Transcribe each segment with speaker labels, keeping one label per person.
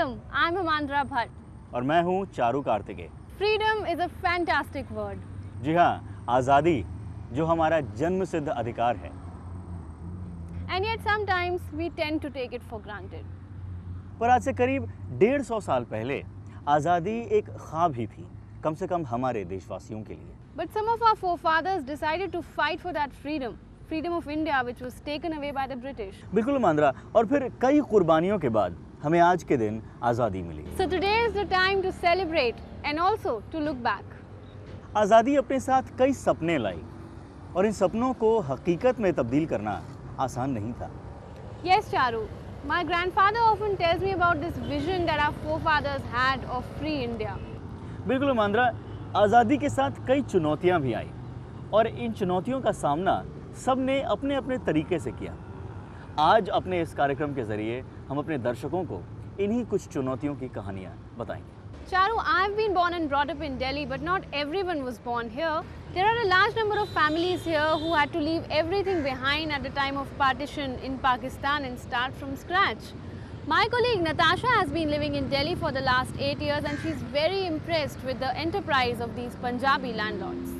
Speaker 1: Welcome, I'm Amandra Bhatt.
Speaker 2: और मैं हूँ Charu Kartikeya.
Speaker 1: Freedom is a fantastic word.
Speaker 2: जी हाँ, आज़ादी जो हमारा जन्मसिद्ध अधिकार है।
Speaker 1: And yet sometimes we tend to take it for granted.
Speaker 2: पर आज से करीब 150 साल पहले आज़ादी एक ख्वाब ही थी, कम से कम हमारे देशवासियों के लिए।
Speaker 1: But some of our forefathers decided to fight for that freedom of India, which was taken away by the British.
Speaker 2: बिल्कुल मांद्रा, और फिर कई कुर्बानियों के बाद हमें आज के दिन आज़ादी मिली।
Speaker 1: So today is the time to celebrate and also to look back.
Speaker 2: आज़ादी अपने साथ कई सपने लाई और इन सपनों को हकीकत में तब्दील करना आसान नहीं था।
Speaker 1: Yes, Charu. My grandfather often tells me about this vision that our forefathers had of free India.
Speaker 2: बिल्कुल मांद्रा, आज़ादी के साथ कई चुनौतियां भी आई और इन चुनौतियों का सामना सब ने अपने अपने तरीके से किया। आज अपने इस कार्यक्रम के जरिए हम अपने दर्शकों को इन्हीं कुछ चुनौतियों की कहानियां बताएंगे।
Speaker 1: Charu, I've been born and brought up in Delhi, but not everyone was born here. There are a large number of families here who had to leave everything behind at the time of partition in Pakistan and start from scratch. My colleague Natasha has been living in Delhi for the last 8 years and she's very impressed with the enterprise of these Punjabi landlords.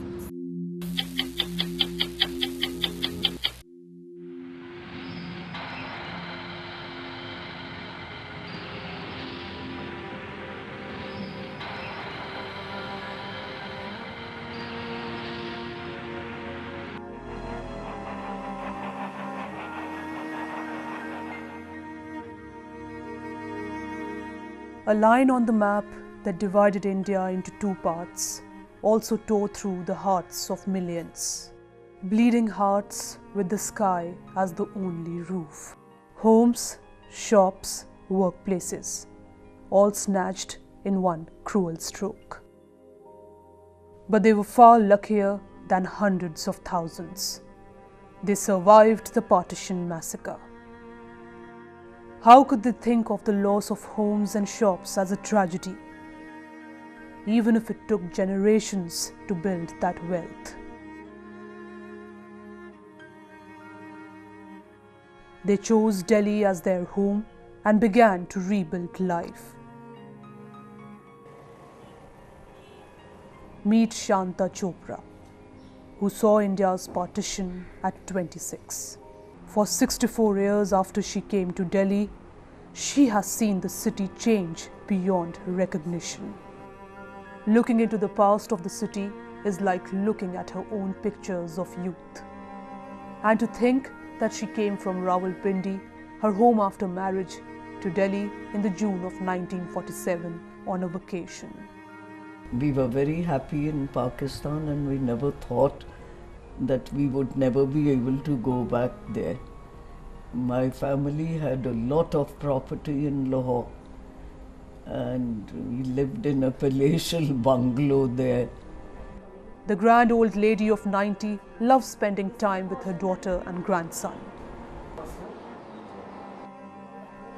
Speaker 3: A line on the map that divided India into two parts also tore through the hearts of millions. Bleeding hearts with the sky as the only roof. Homes, shops, workplaces, all snatched in one cruel stroke. But they were far luckier than hundreds of thousands. They survived the partition massacre. How could they think of the loss of homes and shops as a tragedy, even if it took generations to build that wealth? They chose Delhi as their home and began to rebuild life. Meet Shanta Chopra, who saw India's partition at 26. For 64 years after she came to Delhi, she has seen the city change beyond recognition. Looking into the past of the city is like looking at her own pictures of youth. And to think that she came from Rawalpindi, her home after marriage, to Delhi in the June of 1947 on a vacation.
Speaker 4: We were very happy in Pakistan and we never thought that we would never be able to go back there. My family had a lot of property in Lahore and we lived in a palatial bungalow there.
Speaker 3: The grand old lady of 90 loves spending time with her daughter and grandson.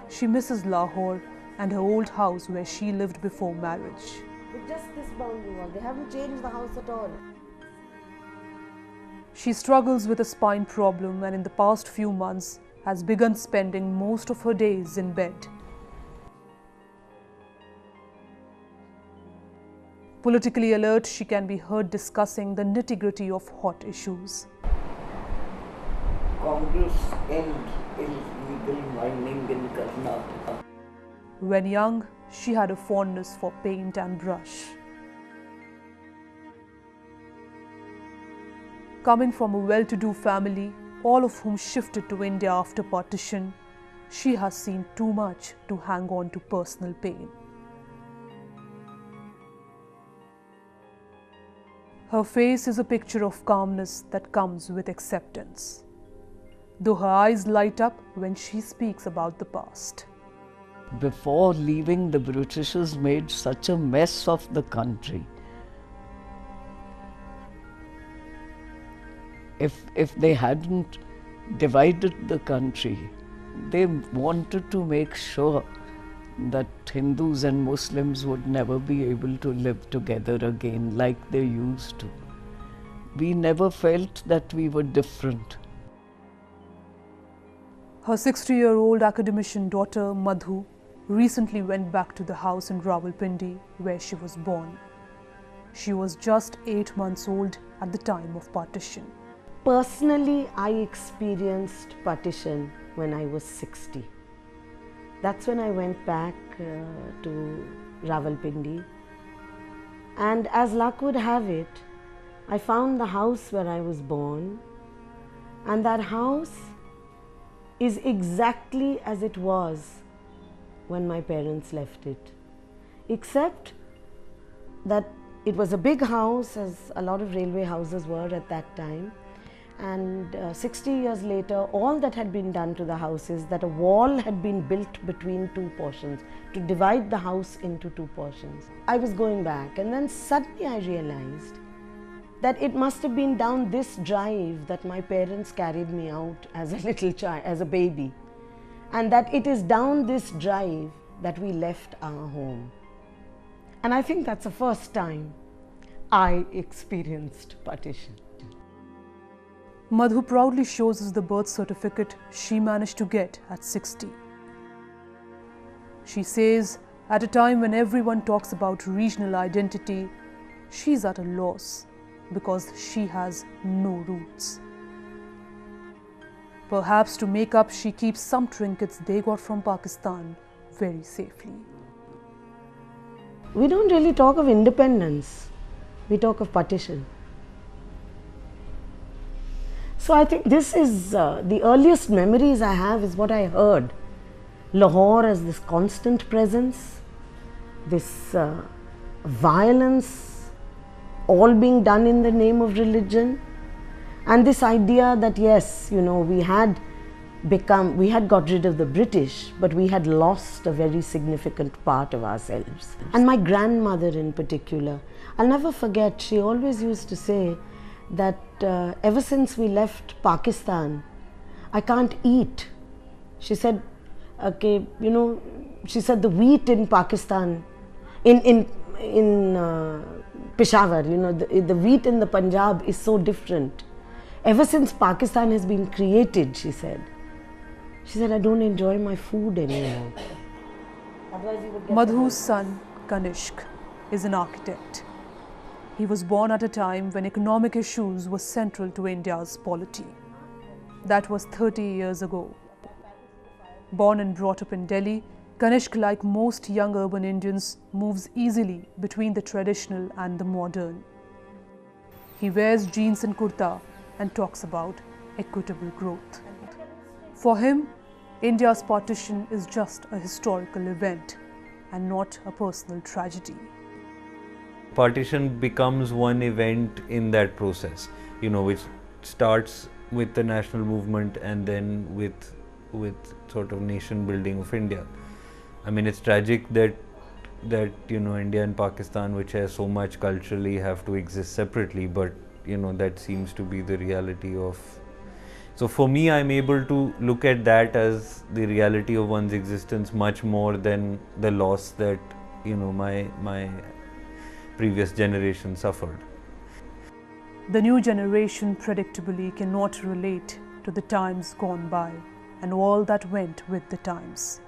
Speaker 3: She misses Lahore and her old house where she lived before marriage.
Speaker 5: With just this boundary wall, they haven't changed the house at all.
Speaker 3: She struggles with a spine problem and in the past few months has begun spending most of her days in bed. Politically alert, she can be heard discussing the nitty-gritty of hot issues.
Speaker 4: Congress end illegal mining in Karnataka.
Speaker 3: When young, she had a fondness for paint and brush. Coming from a well-to-do family, all of whom shifted to India after partition, she has seen too much to hang on to personal pain. Her face is a picture of calmness that comes with acceptance, though her eyes light up when she speaks about the past.
Speaker 4: Before leaving, the Britishers made such a mess of the country. If they hadn't divided the country, they wanted to make sure that Hindus and Muslims would never be able to live together again like they used to. We never felt that we were different.
Speaker 3: Her 60-year-old academician daughter, Madhu, recently went back to the house in Rawalpindi where she was born. She was just 8 months old at the time of partition.
Speaker 5: Personally, I experienced partition when I was 60. That's when I went back to Rawalpindi. And as luck would have it, I found the house where I was born, and that house is exactly as it was when my parents left it, except that it was a big house, as a lot of railway houses were at that time. And 60 years later, all that had been done to the house is that a wall had been built between two portions to divide the house into two portions. I was going back, and then suddenly I realized that it must have been down this drive that my parents carried me out as a little child, as a baby, and that it is down this drive that we left our home. And I think that's the first time I experienced partition.
Speaker 3: Madhu proudly shows us the birth certificate she managed to get at 60. She says, at a time when everyone talks about regional identity, she's at a loss because she has no roots. Perhaps to make up, she keeps some trinkets they got from Pakistan very safely.
Speaker 5: We don't really talk of independence, we talk of partition. So I think this is the earliest memories I have is what I heard. Lahore as this constant presence, this violence, all being done in the name of religion, and this idea that yes, you know, we had got rid of the British, but we had lost a very significant part of ourselves. And my grandmother in particular, I'll never forget, she always used to say that ever since we left Pakistan, I can't eat. She said, okay, you know, she said the wheat in Pakistan, in Peshawar, you know, the wheat in the Punjab is so different. Ever since Pakistan has been created, she said, I don't enjoy my food anymore.
Speaker 3: Madhu's son, Kanishk, is an architect. He was born at a time when economic issues were central to India's polity. That was 30 years ago. Born and brought up in Delhi, Kanishk, like most young urban Indians, moves easily between the traditional and the modern. He wears jeans and kurta and talks about equitable growth. For him, India's partition is just a historical event and not a personal tragedy.
Speaker 6: Partition becomes one event in that process, you know, which starts with the national movement and then with sort of nation building of India. I mean, it's tragic that you know, India and Pakistan, which has so much culturally, have to exist separately, but you know, that seems to be the reality of. So for me, I'm able to look at that as the reality of one's existence much more than the loss that, you know, my previous generation suffered.
Speaker 3: The new generation predictably cannot relate to the times gone by and all that went with the times.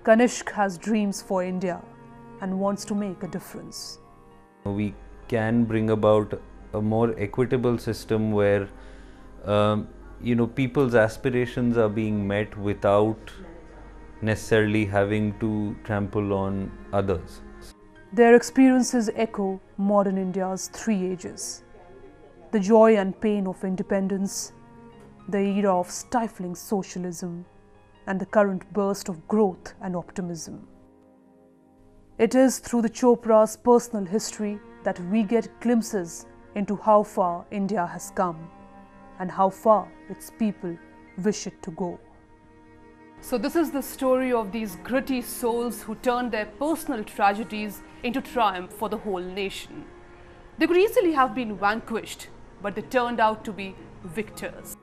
Speaker 3: Kanishk has dreams for India and wants to make a difference.
Speaker 6: We can bring about a more equitable system where you know, people's aspirations are being met without necessarily having to trample on others.
Speaker 3: Their experiences echo modern India's three ages: the joy and pain of independence, the era of stifling socialism, and the current burst of growth and optimism. It is through the Chopra's personal history that we get glimpses into how far India has come and how far its people wish it to go. So this is the story of these gritty souls who turned their personal tragedies into triumph for the whole nation. They could easily have been vanquished, but they turned out to be victors.